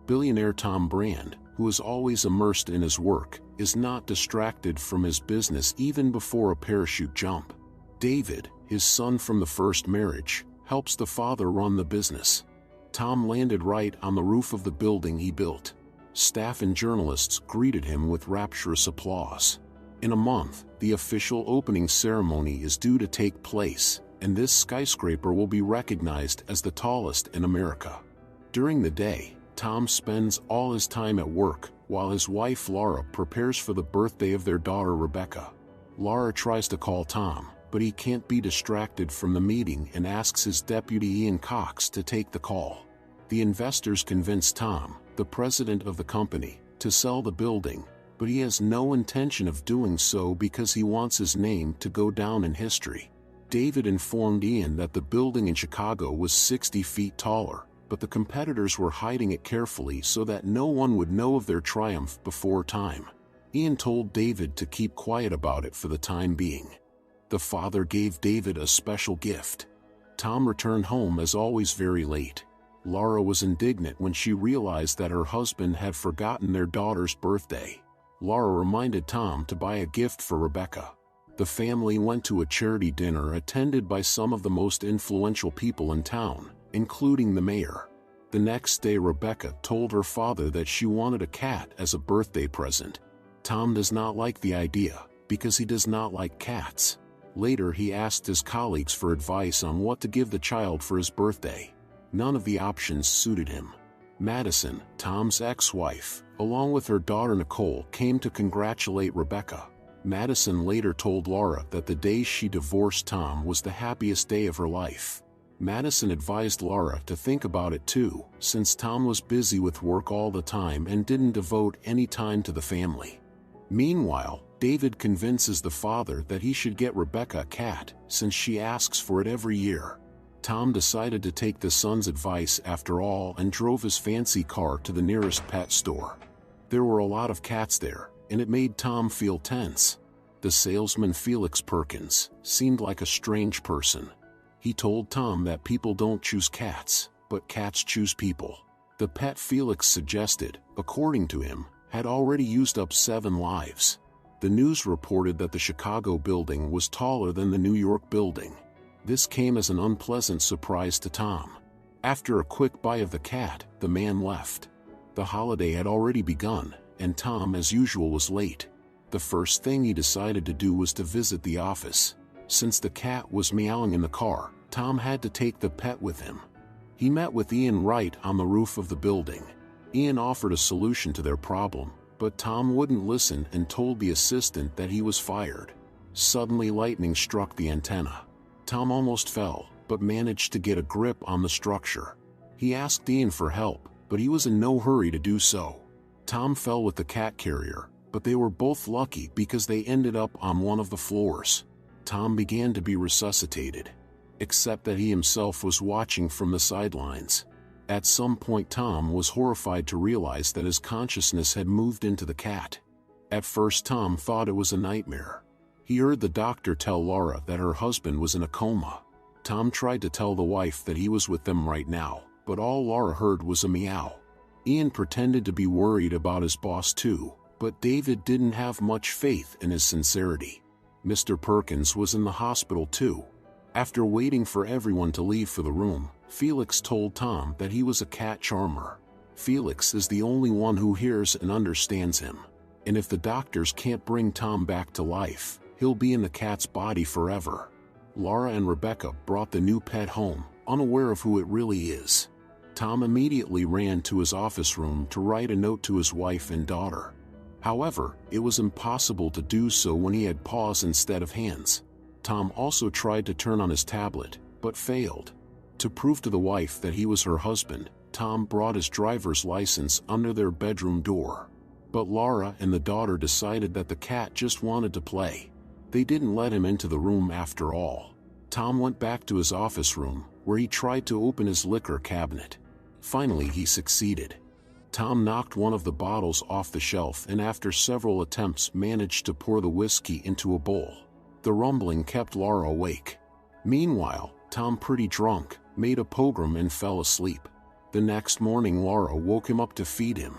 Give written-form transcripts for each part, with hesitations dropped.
Billionaire Tom Brand, who is always immersed in his work, is not distracted from his business even before a parachute jump. David, his son from the first marriage, helps the father run the business. Tom landed right on the roof of the building he built. Staff and journalists greeted him with rapturous applause. In a month, the official opening ceremony is due to take place, and this skyscraper will be recognized as the tallest in America. During the day, Tom spends all his time at work, while his wife Laura prepares for the birthday of their daughter Rebecca. Laura tries to call Tom, but he can't be distracted from the meeting and asks his deputy Ian Cox to take the call. The investors convince Tom, the president of the company, to sell the building, but he has no intention of doing so because he wants his name to go down in history. David informed Ian that the building in Chicago was 60 feet taller, but the competitors were hiding it carefully so that no one would know of their triumph before time. Ian told David to keep quiet about it for the time being. The father gave David a special gift. Tom returned home as always very late. Laura was indignant when she realized that her husband had forgotten their daughter's birthday. Laura reminded Tom to buy a gift for Rebecca. The family went to a charity dinner attended by some of the most influential people in town, including the mayor. The next day Rebecca told her father that she wanted a cat as a birthday present. Tom does not like the idea, because he does not like cats. Later he asked his colleagues for advice on what to give the child for his birthday. None of the options suited him. Madison, Tom's ex-wife, along with her daughter Nicole, came to congratulate Rebecca. Madison later told Laura that the day she divorced Tom was the happiest day of her life. Madison advised Laura to think about it too, since Tom was busy with work all the time and didn't devote any time to the family. Meanwhile, David convinces the father that he should get Rebecca a cat, since she asks for it every year. Tom decided to take the son's advice after all and drove his fancy car to the nearest pet store. There were a lot of cats there, and it made Tom feel tense. The salesman Felix Perkins seemed like a strange person. He told Tom that people don't choose cats, but cats choose people. The pet Felix suggested, according to him, had already used up 7 lives. The news reported that the Chicago building was taller than the New York building. This came as an unpleasant surprise to Tom. After a quick bite of the cat, the man left. The holiday had already begun, and Tom as usual was late. The first thing he decided to do was to visit the office. Since the cat was meowing in the car, Tom had to take the pet with him. He met with Ian right on the roof of the building. Ian offered a solution to their problem, but Tom wouldn't listen and told the assistant that he was fired. Suddenly lightning struck the antenna. Tom almost fell, but managed to get a grip on the structure. He asked Ian for help, but he was in no hurry to do so. Tom fell with the cat carrier, but they were both lucky because they ended up on one of the floors. Tom began to be resuscitated, except that he himself was watching from the sidelines. At some point Tom was horrified to realize that his consciousness had moved into the cat. At first Tom thought it was a nightmare. He heard the doctor tell Laura that her husband was in a coma. Tom tried to tell the wife that he was with them right now, but all Laura heard was a meow. Ian pretended to be worried about his boss too, but David didn't have much faith in his sincerity. Mr. Perkins was in the hospital too. After waiting for everyone to leave for the room, Felix told Tom that he was a cat charmer. Felix is the only one who hears and understands him. And if the doctors can't bring Tom back to life, he'll be in the cat's body forever. Laura and Rebecca brought the new pet home, unaware of who it really is. Tom immediately ran to his office room to write a note to his wife and daughter. However, it was impossible to do so when he had paws instead of hands. Tom also tried to turn on his tablet, but failed. To prove to the wife that he was her husband, Tom brought his driver's license under their bedroom door. But Laura and the daughter decided that the cat just wanted to play. They didn't let him into the room after all. Tom went back to his office room, where he tried to open his liquor cabinet. Finally he succeeded. Tom knocked one of the bottles off the shelf and after several attempts managed to pour the whiskey into a bowl. The rumbling kept Laura awake. Meanwhile, Tom, pretty drunk, made a pogrom and fell asleep. The next morning Laura woke him up to feed him.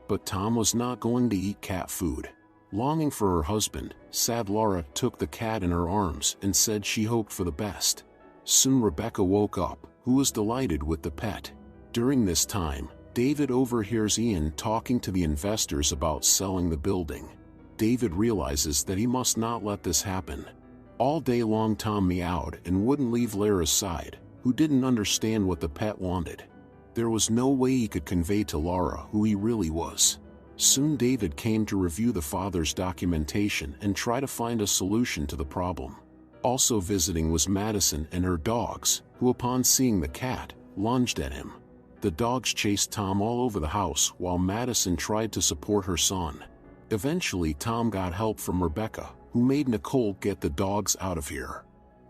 But Tom was not going to eat cat food. Longing for her husband, sad Laura took the cat in her arms and said she hoped for the best. Soon Rebecca woke up, who was delighted with the pet. During this time, David overhears Ian talking to the investors about selling the building. David realizes that he must not let this happen. All day long Tom meowed and wouldn't leave Lara's side, who didn't understand what the pet wanted. There was no way he could convey to Laura who he really was. Soon David came to review the father's documentation and try to find a solution to the problem. Also visiting was Madison and her dogs, who upon seeing the cat, lunged at him. The dogs chased Tom all over the house while Madison tried to support her son. Eventually Tom got help from Rebecca, who made Nicole get the dogs out of here.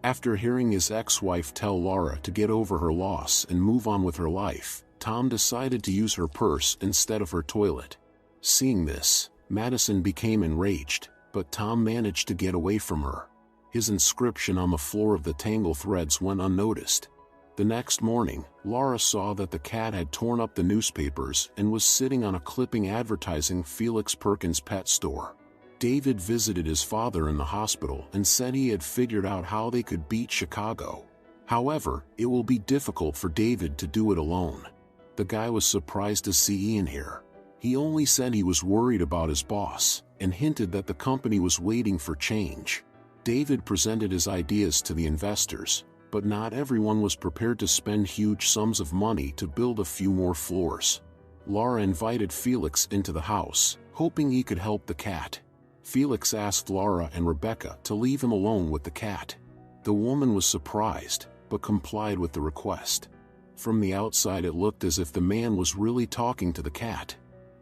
After hearing his ex-wife tell Laura to get over her loss and move on with her life, Tom decided to use her purse instead of her toilet. Seeing this, Madison became enraged, but Tom managed to get away from her. His inscription on the floor of the tangle threads went unnoticed. The next morning, Laura saw that the cat had torn up the newspapers and was sitting on a clipping advertising Felix Perkins' pet store. David visited his father in the hospital and said he had figured out how they could beat Chicago. However, it will be difficult for David to do it alone. The guy was surprised to see Ian here. He only said he was worried about his boss, and hinted that the company was waiting for change. David presented his ideas to the investors, but not everyone was prepared to spend huge sums of money to build a few more floors. Laura invited Felix into the house, hoping he could help the cat. Felix asked Laura and Rebecca to leave him alone with the cat. The woman was surprised, but complied with the request. From the outside it looked as if the man was really talking to the cat.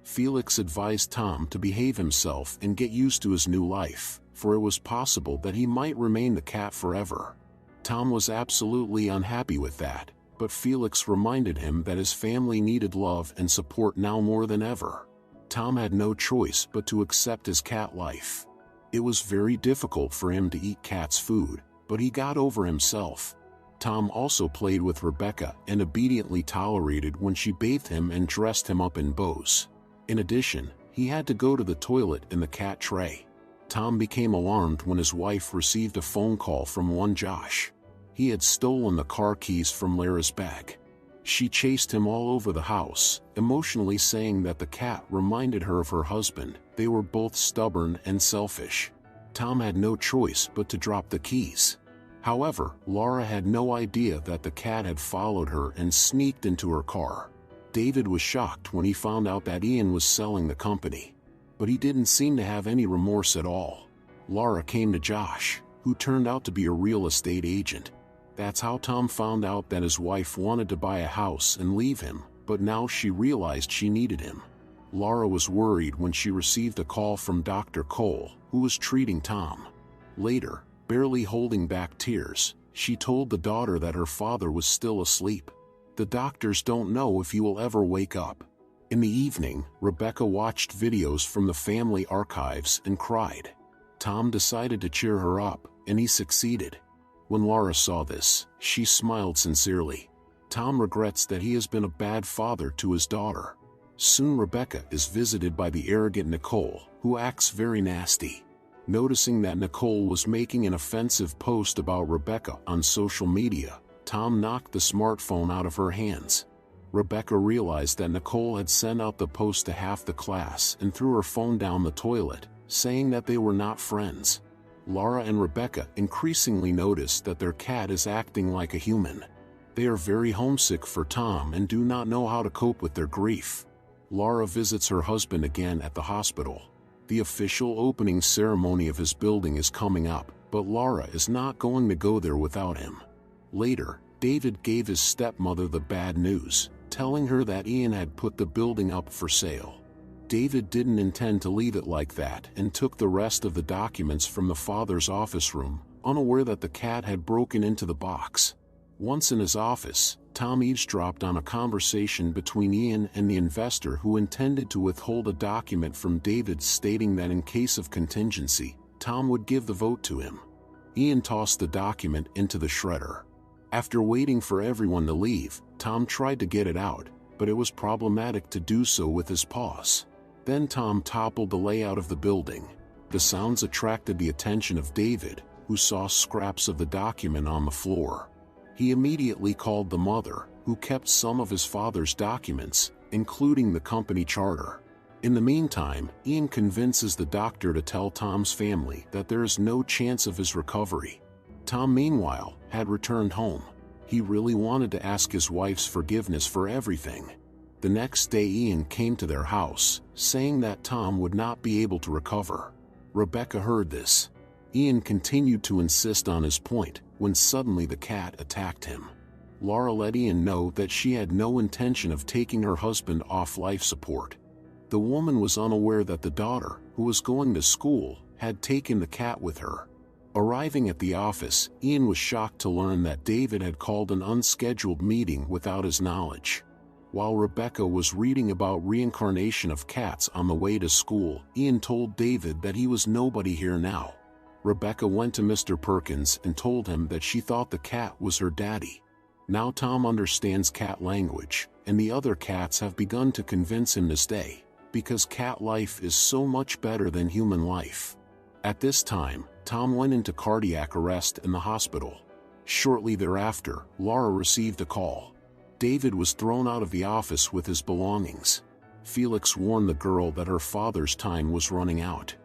Felix advised Tom to behave himself and get used to his new life, for it was possible that he might remain the cat forever. Tom was absolutely unhappy with that, but Felix reminded him that his family needed love and support now more than ever. Tom had no choice but to accept his cat life. It was very difficult for him to eat cat's food, but he got over himself. Tom also played with Rebecca and obediently tolerated when she bathed him and dressed him up in bows. In addition, he had to go to the toilet in the cat tray. Tom became alarmed when his wife received a phone call from one Josh. He had stolen the car keys from Lara's bag. She chased him all over the house, emotionally saying that the cat reminded her of her husband. They were both stubborn and selfish. Tom had no choice but to drop the keys. However, Laura had no idea that the cat had followed her and sneaked into her car. David was shocked when he found out that Ian was selling the company. But he didn't seem to have any remorse at all. Laura came to Josh, who turned out to be a real estate agent. That's how Tom found out that his wife wanted to buy a house and leave him, but now she realized she needed him. Laura was worried when she received a call from Dr. Cole, who was treating Tom. Later, barely holding back tears, she told the daughter that her father was still asleep. The doctors don't know if he will ever wake up. In the evening, Rebecca watched videos from the family archives and cried. Tom decided to cheer her up, and he succeeded. When Laura saw this, she smiled sincerely. Tom regrets that he has been a bad father to his daughter. Soon Rebecca is visited by the arrogant Nicole, who acts very nasty. Noticing that Nicole was making an offensive post about Rebecca on social media, Tom knocked the smartphone out of her hands. Rebecca realized that Nicole had sent out the post to half the class and threw her phone down the toilet, saying that they were not friends. Laura and Rebecca increasingly notice that their cat is acting like a human. They are very homesick for Tom and do not know how to cope with their grief. Laura visits her husband again at the hospital. The official opening ceremony of his building is coming up, but Laura is not going to go there without him. Later, David gave his stepmother the bad news, telling her that Ian had put the building up for sale. David didn't intend to leave it like that and took the rest of the documents from the father's office room, unaware that the cat had broken into the box. Once in his office, Tom eavesdropped on a conversation between Ian and the investor who intended to withhold a document from David stating that in case of contingency, Tom would give the vote to him. Ian tossed the document into the shredder. After waiting for everyone to leave, Tom tried to get it out, but it was problematic to do so with his paws. Then Tom toppled the layout of the building. The sounds attracted the attention of David, who saw scraps of the document on the floor. He immediately called the mother, who kept some of his father's documents, including the company charter. In the meantime, Ian convinces the doctor to tell Tom's family that there is no chance of his recovery. Tom, meanwhile, had returned home. He really wanted to ask his wife's forgiveness for everything. The next day Ian came to their house, saying that Tom would not be able to recover. Rebecca heard this. Ian continued to insist on his point, when suddenly the cat attacked him. Laura let Ian know that she had no intention of taking her husband off life support. The woman was unaware that the daughter, who was going to school, had taken the cat with her. Arriving at the office, Ian was shocked to learn that David had called an unscheduled meeting without his knowledge. While Rebecca was reading about reincarnation of cats on the way to school, Ian told David that he was nobody here now. Rebecca went to Mr. Perkins and told him that she thought the cat was her daddy. Now Tom understands cat language, and the other cats have begun to convince him to stay, because cat life is so much better than human life. At this time, Tom went into cardiac arrest in the hospital. Shortly thereafter, Laura received a call. David was thrown out of the office with his belongings. Felix warned the girl that her father's time was running out.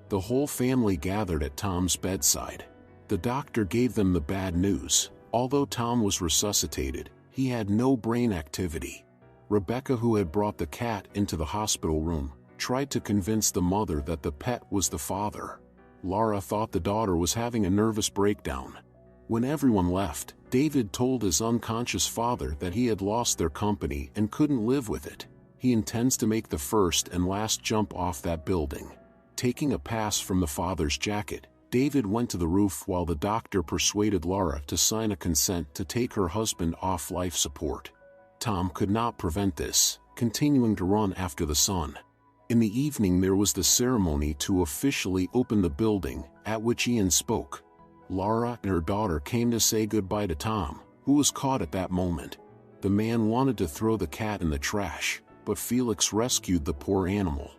The whole family gathered at Tom's bedside. The doctor gave them the bad news. Although Tom was resuscitated, he had no brain activity. Rebecca, who had brought the cat into the hospital room, tried to convince the mother that the pet was the father. Laura thought the daughter was having a nervous breakdown. When everyone left, David told his unconscious father that he had lost their company and couldn't live with it. He intends to make the first and last jump off that building. Taking a pass from the father's jacket, David went to the roof while the doctor persuaded Laura to sign a consent to take her husband off life support. Tom could not prevent this, continuing to run after the son. In the evening there was the ceremony to officially open the building, at which Ian spoke. Laura and her daughter came to say goodbye to Tom, who was caught at that moment. The man wanted to throw the cat in the trash, but Felix rescued the poor animal.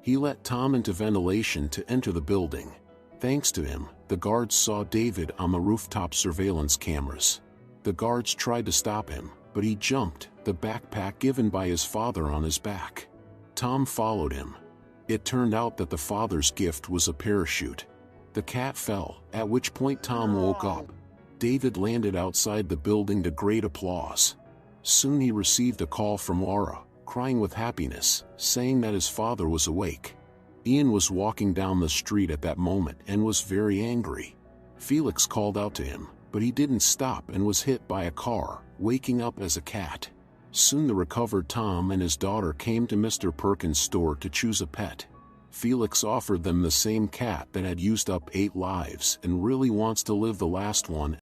He let Tom into ventilation to enter the building. Thanks to him, the guards saw David on the rooftop surveillance cameras. The guards tried to stop him, but he jumped, the backpack given by his father on his back. Tom followed him. It turned out that the father's gift was a parachute. The cat fell, at which point Tom woke up. David landed outside the building to great applause. Soon he received a call from Laura, crying with happiness, saying that his father was awake. Ian was walking down the street at that moment and was very angry. Felix called out to him, but he didn't stop and was hit by a car, waking up as a cat. Soon the recovered Tom and his daughter came to Mr. Perkins' store to choose a pet. Felix offered them the same cat that had used up 8 lives and really wants to live the last one